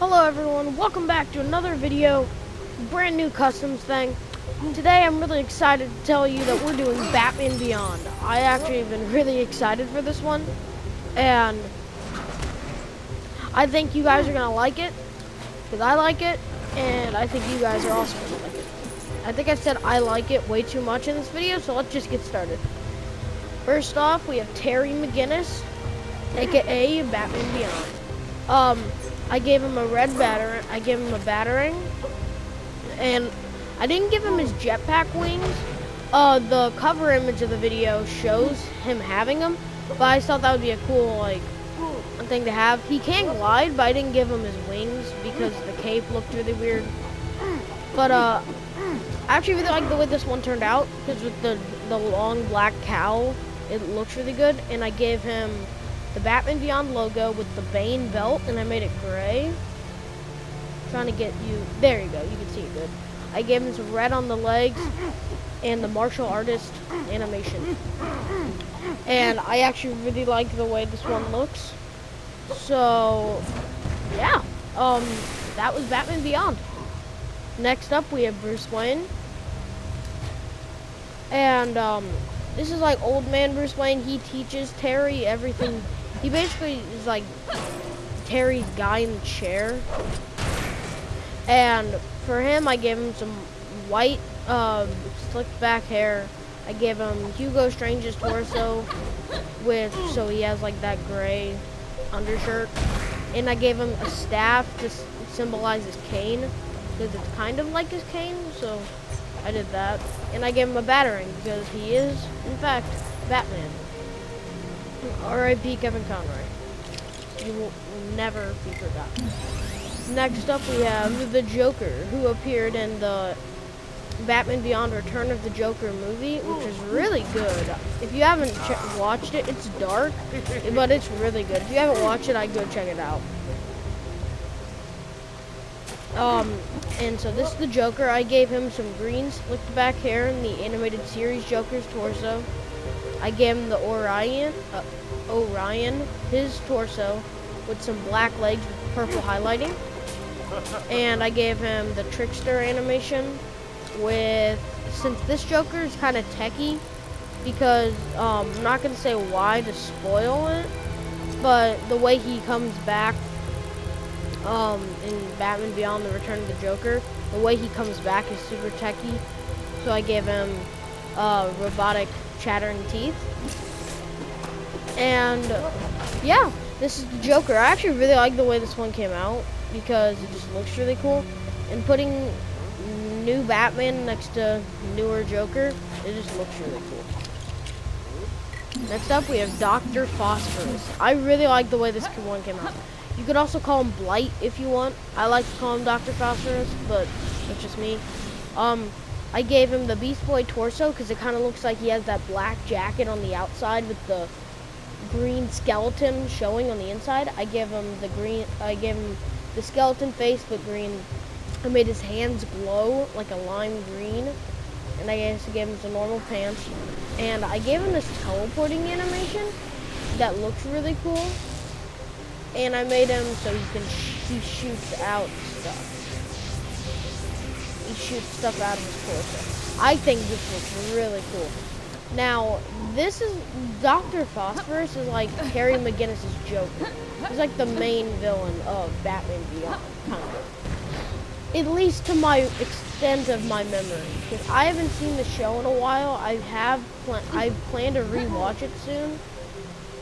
Hello everyone, welcome back to another video, brand new customs thing. Today I'm really excited to tell you that we're doing Batman Beyond. I actually have been really excited for this one, and I think you guys are going to like it, because I like it, and I think you guys are also going to like it. I think I said I like it way too much in this video, so let's just get started. First off, we have Terry McGinnis, aka Batman Beyond. I gave him a red battering. I gave him a battering, and I didn't give him his jetpack wings. The cover image of the video shows him having them, but I thought that would be a cool thing to have. He can glide, but I didn't give him his wings because the cape looked really weird. But I actually really like the way this one turned out, because with the long black cowl, it looks really good. And I gave him the Batman Beyond logo with the Bane belt, and I made it gray. Trying to get you, there you go, you can see it good. I gave him some red on the legs and the martial artist animation. And I actually really like the way this one looks. So, yeah, that was Batman Beyond. Next up, we have Bruce Wayne. And, this is like old man Bruce Wayne. He teaches Terry everything. He basically is like Terry's guy in the chair. And for him, I gave him some white, slicked back hair. I gave him Hugo Strange's torso so he has like that gray undershirt. And I gave him a staff to symbolize his cane, because it's kind of like his cane, so I did that. And I gave him a battering because he is, in fact, Batman. R.I.P. Kevin Conroy. You will never be forgotten. Next up, we have the Joker, who appeared in the Batman Beyond Return of the Joker movie, which is really good. If you haven't watched it, it's dark, but it's really good. If you haven't watched it, I'd go check it out. And so this is the Joker. I gave him some green slicked back hair in the animated series Joker's torso. I gave him the Orion, his torso, with some black legs with purple highlighting. And I gave him the Trickster animation since this Joker is kind of techie, because I'm not going to say why to spoil it, but the way he comes back in Batman Beyond the Return of the Joker, the way he comes back is super techie. So I gave him robotic chattering teeth. And yeah, this is the Joker. I actually really like the way this one came out, because it just looks really cool. And putting new Batman next to newer Joker, it just looks really cool. Next up, we have Dr. Phosphorus. I really like the way this one came out. You could also call him Blight if you want. I like to call him Dr. Phosphorus, but that's just me. I gave him the Beast Boy torso because it kind of looks like he has that black jacket on the outside with the green skeleton showing on the inside. I gave him the skeleton face but green. I made his hands glow like a lime green, and I guess I gave him some normal pants. And I gave him this teleporting animation that looks really cool. And I made him so he shoots out stuff. He shoots stuff out of his torso. I think this looks really cool. Now, this is Dr. Phosphorus is like Terry McGinnis' Joker. He's like the main villain of Batman Beyond, kind of. At least to my extent of my memory, because I haven't seen the show in a while. I plan to rewatch it soon,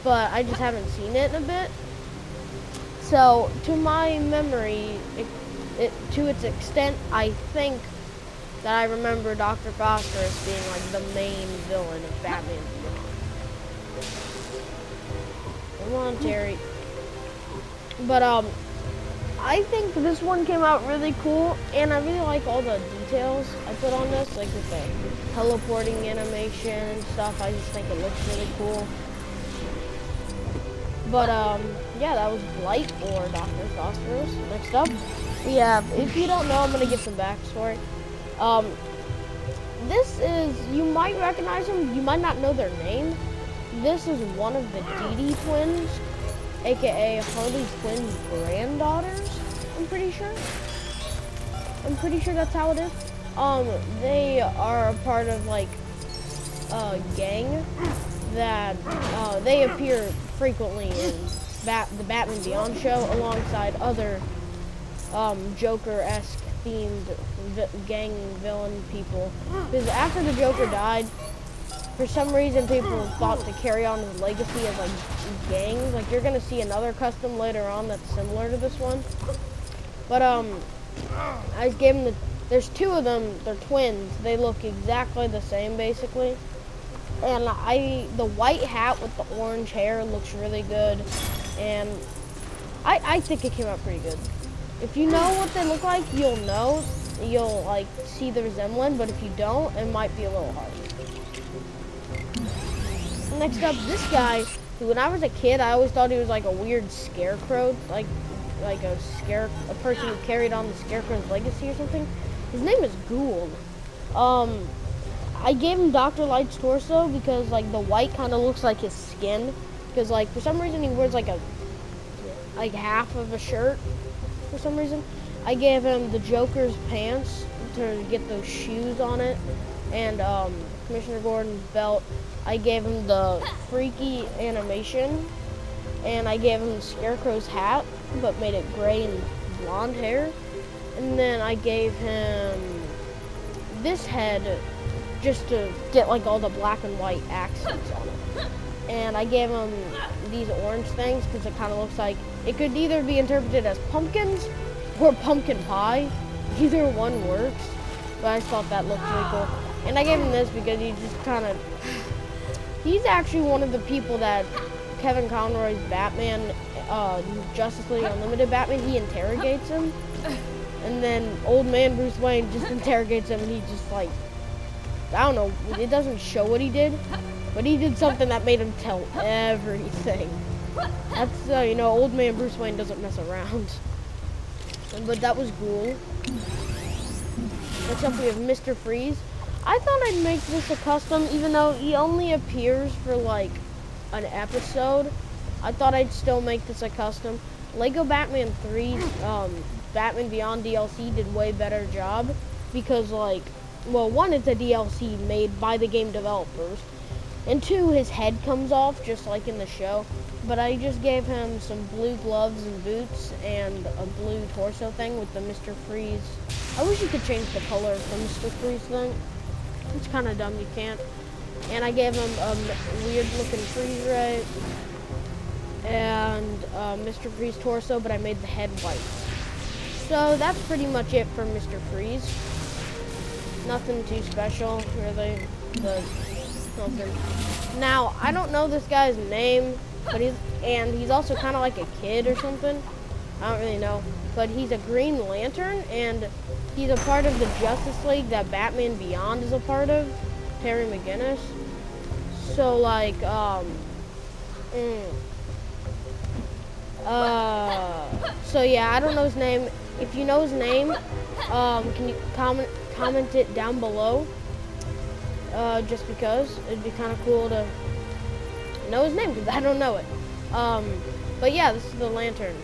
but I just haven't seen it in a bit. So, to my memory, to its extent, I think that I remember Dr. Phosphorus being like the main villain of Batman Beyond. Come on, Terry. But, I think this one came out really cool, and I really like all the details I put on this, like with the teleporting animation and stuff. I just think it looks really cool. But, yeah, that was Blight, or Dr. Phosphorus. Next up, we have, if you don't know, I'm going to give some backstory. This is, you might recognize them, you might not know their name. This is one of the Dee Dee twins, aka Harley Quinn's granddaughters. I'm pretty sure. I'm pretty sure that's how it is. They are a part of like a gang that they appear frequently in the Batman Beyond show alongside other Joker-esque themed gang villain people. Because after the Joker died, for some reason people thought to carry on his legacy as like gangs. Like you're gonna see another custom later on that's similar to this one. But I gave them there's two of them, they're twins. They look exactly the same basically. And the white hat with the orange hair looks really good. And I think it came out pretty good. If you know what they look like, you'll know. You'll like see the resemblance, but if you don't, it might be a little hard. Next up, this guy, who when I was a kid, I always thought he was like a weird scarecrow, like a person who carried on the scarecrow's legacy or something. His name is Ghoul. I gave him Dr. Light's torso because like the white kind of looks like his skin. Because like for some reason he wears like half of a shirt. For some reason, I gave him the Joker's pants to get those shoes on it, and Commissioner Gordon's belt. I gave him the freaky animation, and I gave him the Scarecrow's hat, but made it gray and blonde hair. And then I gave him this head just to get like all the black and white accents on it. And I gave him these orange things because it kind of looks like it could either be interpreted as pumpkins or pumpkin pie. Either one works, but I just thought that looked really cool. And I gave him this because he's actually one of the people that Kevin Conroy's Batman, Justice League Unlimited Batman, he interrogates him. And then old man Bruce Wayne just interrogates him, and he just like, I don't know, it doesn't show what he did, but he did something that made him tell everything. That's, old man Bruce Wayne doesn't mess around. But that was Ghoul. Next up we have Mr. Freeze. I thought I'd make this a custom, even though he only appears for like an episode. I thought I'd still make this a custom. Lego Batman 3's Batman Beyond DLC did way better job because like, well, one, it's a DLC made by the game developers, and two, his head comes off just like in the show. But I just gave him some blue gloves and boots and a blue torso thing with the Mr. Freeze. I wish you could change the color of the Mr. Freeze thing. It's kind of dumb, you can't. And I gave him a weird looking freeze ray and Mr. Freeze torso, but I made the head white. So that's pretty much it for Mr. Freeze. Nothing too special, really. Now, I don't know this guy's name, but he's also kind of like a kid or something. I don't really know. But he's a Green Lantern, and he's a part of the Justice League that Batman Beyond is a part of, Terry McGinnis. So, like, so yeah, I don't know his name. If you know his name, can you comment it down below? Just because it'd be kind of cool to know his name, because I don't know it. But yeah, this is the Lantern.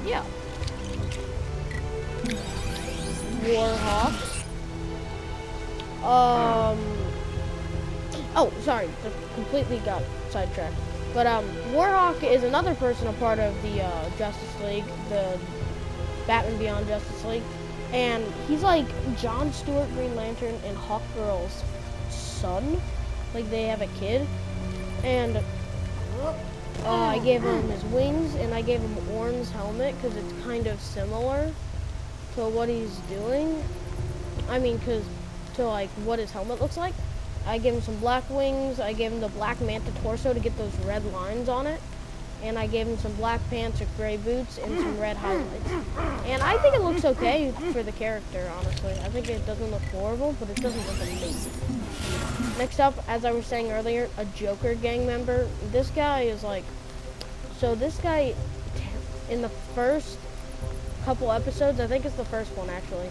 Yeah. Warhawk. Oh, sorry, just completely got sidetracked. But Warhawk is another person a part of the Justice League, the Batman Beyond Justice League, and he's like John Stewart Green Lantern and Hawkgirl's son. Like they have a kid, and I gave him his wings, and I gave him Orn's helmet because it's kind of similar to what he's doing. I mean, to like what his helmet looks like. I gave him some black wings, I gave him the black manta torso to get those red lines on it, and I gave him some black pants with gray boots and some red highlights. And I think it looks okay for the character, honestly. I think it doesn't look horrible, but it doesn't look amazing. Next up, as I was saying earlier, a Joker gang member. This guy is like, so this guy, in the first couple episodes, I think it's the first one actually,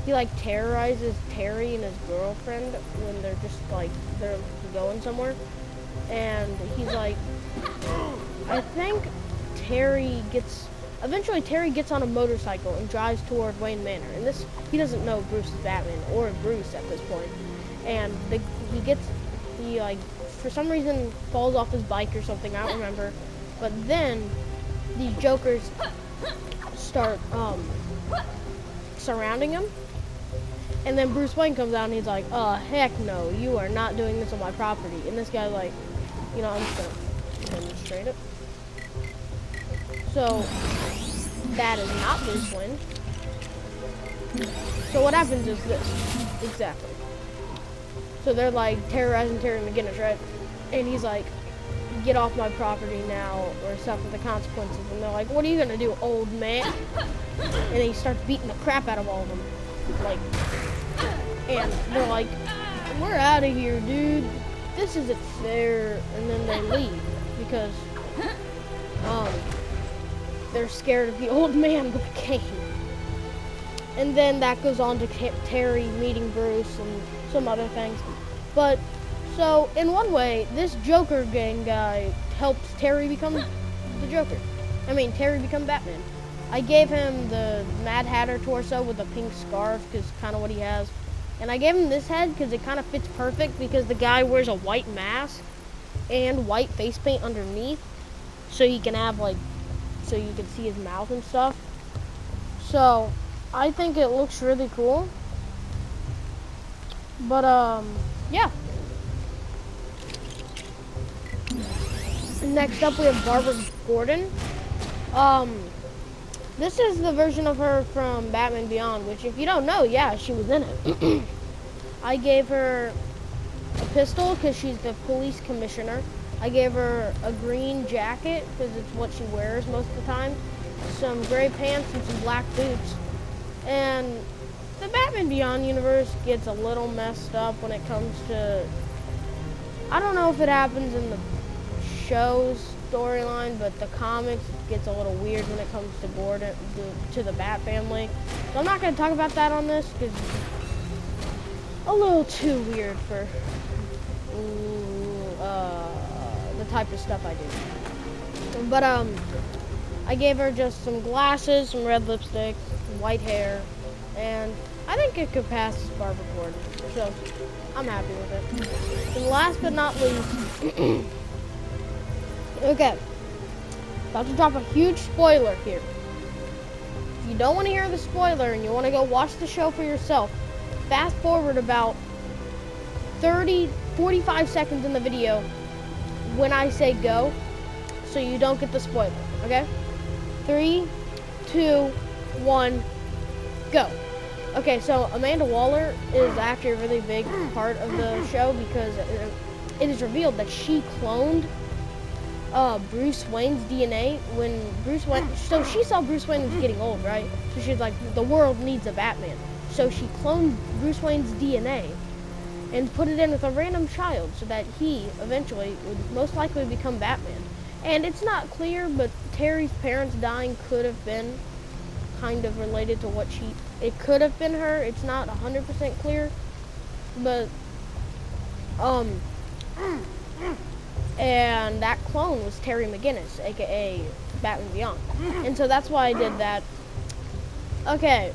he like terrorizes Terry and his girlfriend when they're just like, they're going somewhere. And he's like, I think eventually Terry gets on a motorcycle and drives toward Wayne Manor. And he doesn't know Bruce is Batman or Bruce at this point. And he like, for some reason falls off his bike or something, I don't remember. But then the Jokers start surrounding him. And then Bruce Wayne comes out and he's like, heck no, you are not doing this on my property. And this guy's like, you know, I'm just gonna demonstrate it. So, that is not Bruce Wayne. So what happens is this, exactly. So they're like terrorizing Terry McGinnis, right? And he's like, get off my property now, or suffer the consequences. And they're like, what are you gonna do, old man? And he starts beating the crap out of all of them. Like, and they're like, we're out of here, dude. This isn't fair. And then they leave because they're scared of the old man with the cane. And then that goes on to Terry meeting Bruce and some other things. But so in one way, this Joker gang guy helped Terry become the Joker. Terry become Batman. I gave him the Mad Hatter torso with a pink scarf because kind of what he has. And I gave him this head because it kind of fits perfect because the guy wears a white mask and white face paint underneath. So he can have so you can see his mouth and stuff. So I think it looks really cool. But yeah. Next up we have Barbara Gordon. This is the version of her from Batman Beyond, which if you don't know, yeah, she was in it. I gave her a pistol because she's the police commissioner. I gave her a green jacket because it's what she wears most of the time. Some gray pants and some black boots. And the Batman Beyond universe gets a little messed up when it comes to, I don't know if it happens in the show's storyline, but the comics gets a little weird when it comes to Gordon, to the Bat family. So I'm not going to talk about that on this because it's a little too weird for the type of stuff I do. But I gave her just some glasses, some red lipstick, some white hair, and I think it could pass as Barbara Gordon. So I'm happy with it. And last but not least, okay, about to drop a huge spoiler here. If you don't want to hear the spoiler and you want to go watch the show for yourself, fast forward about 45 seconds in the video when I say go, so you don't get the spoiler, okay? 3, 2, 1, go. Okay, so Amanda Waller is actually a really big part of the show because it is revealed that she cloned Bruce Wayne's DNA when Bruce Wayne, so she saw Bruce Wayne was getting old, right? So she's like, the world needs a Batman. So she cloned Bruce Wayne's DNA and put it in with a random child so that he eventually would most likely become Batman. And it's not clear, but Terry's parents dying could have been kind of related to what it could have been her. It's not 100% clear, but and that clone was Terry McGinnis, aka Batman Beyond. And so that's why I did that. Okay,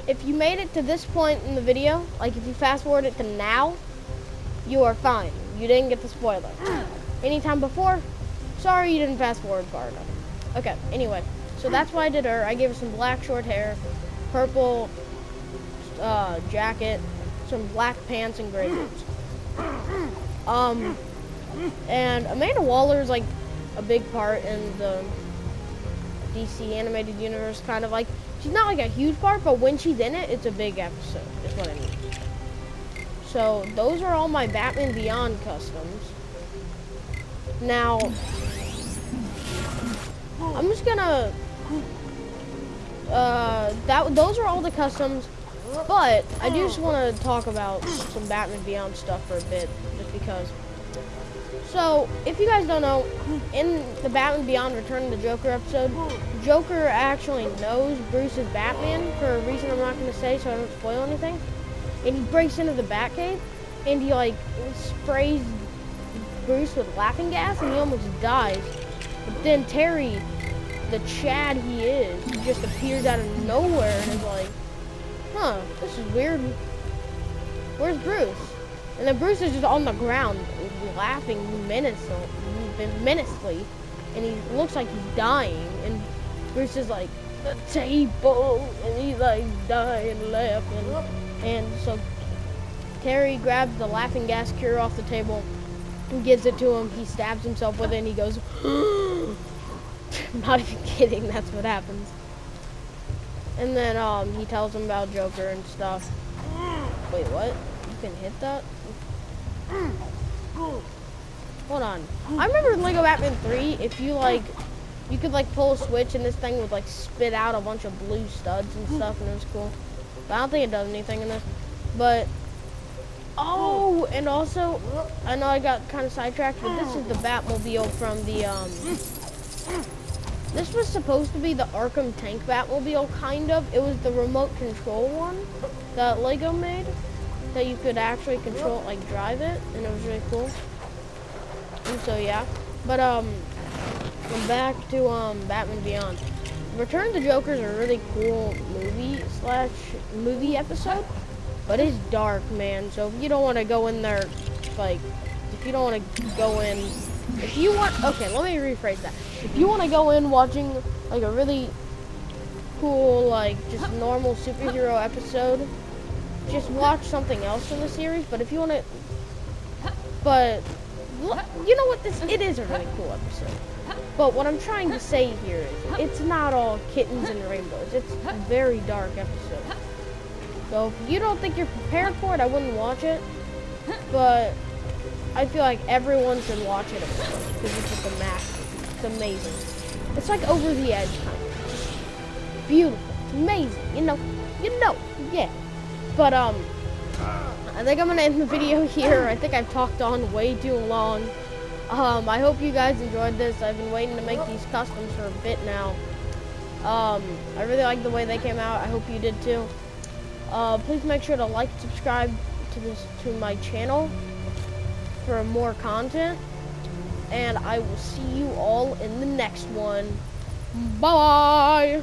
if you made it to this point in the video, like if you fast forward it to now, you are fine. You didn't get the spoiler. Anytime before, sorry you didn't fast forward far enough. Okay, anyway, so that's why I did her. I gave her some black short hair, purple jacket, some black pants, and gray boots. And Amanda Waller is like a big part in the DC animated universe, kind of like, she's not like a huge part, but when she's in it, it's a big episode, is what I mean. So those are all my Batman Beyond customs. Now, I'm just gonna, those are all the customs, but I do just want to talk about some Batman Beyond stuff for a bit, just because. So, if you guys don't know, in the Batman Beyond Return of the Joker episode, Joker actually knows Bruce is Batman for a reason I'm not going to say so I don't spoil anything. And he breaks into the Batcave, and he like sprays Bruce with laughing gas, and he almost dies. But then Terry the Chad he is, he just appears out of nowhere and is like, huh, this is weird. Where's Bruce? And then Bruce is just on the ground laughing menacingly, and he looks like he's dying. And Bruce is like, the table, and he's like dying laughing. And so Terry grabs the laughing gas cure off the table and gives it to him. He stabs himself with it and he goes, I'm not even kidding, that's what happens. And then he tells him about Joker and stuff. Wait, what? You can hit that? Hold on. I remember in Lego Batman 3, if you you could pull a switch and this thing would spit out a bunch of blue studs and stuff, and it was cool. But I don't think it does anything in this. But, oh, and also, I know I got kind of sidetracked, but this is the Batmobile from the, this was supposed to be the Arkham Tank Batmobile, kind of. It was the remote control one that Lego made, that you could actually control, drive it, and it was really cool. And so, yeah. But, back to, Batman Beyond. Return of the Joker is a really cool movie episode, but it's dark, man. So if you don't want to go in there, okay, let me rephrase that. If you want to go in watching, a really cool, just normal superhero episode, just watch something else in the series. But if you want to, you know what, it is a really cool episode. But what I'm trying to say here is, it's not all kittens and rainbows. It's a very dark episode. So if you don't think you're prepared for it, I wouldn't watch it. But I feel like everyone should watch it because it's just a masterpiece. It's amazing. It's over the edge kind of. Just beautiful. It's amazing. You know, yeah. But I think I'm gonna end the video here. I think I've talked on way too long. I hope you guys enjoyed this. I've been waiting to make these customs for a bit now. I really like the way they came out. I hope you did too. Please make sure to like and subscribe to my channel for more content. And I will see you all in the next one. Bye!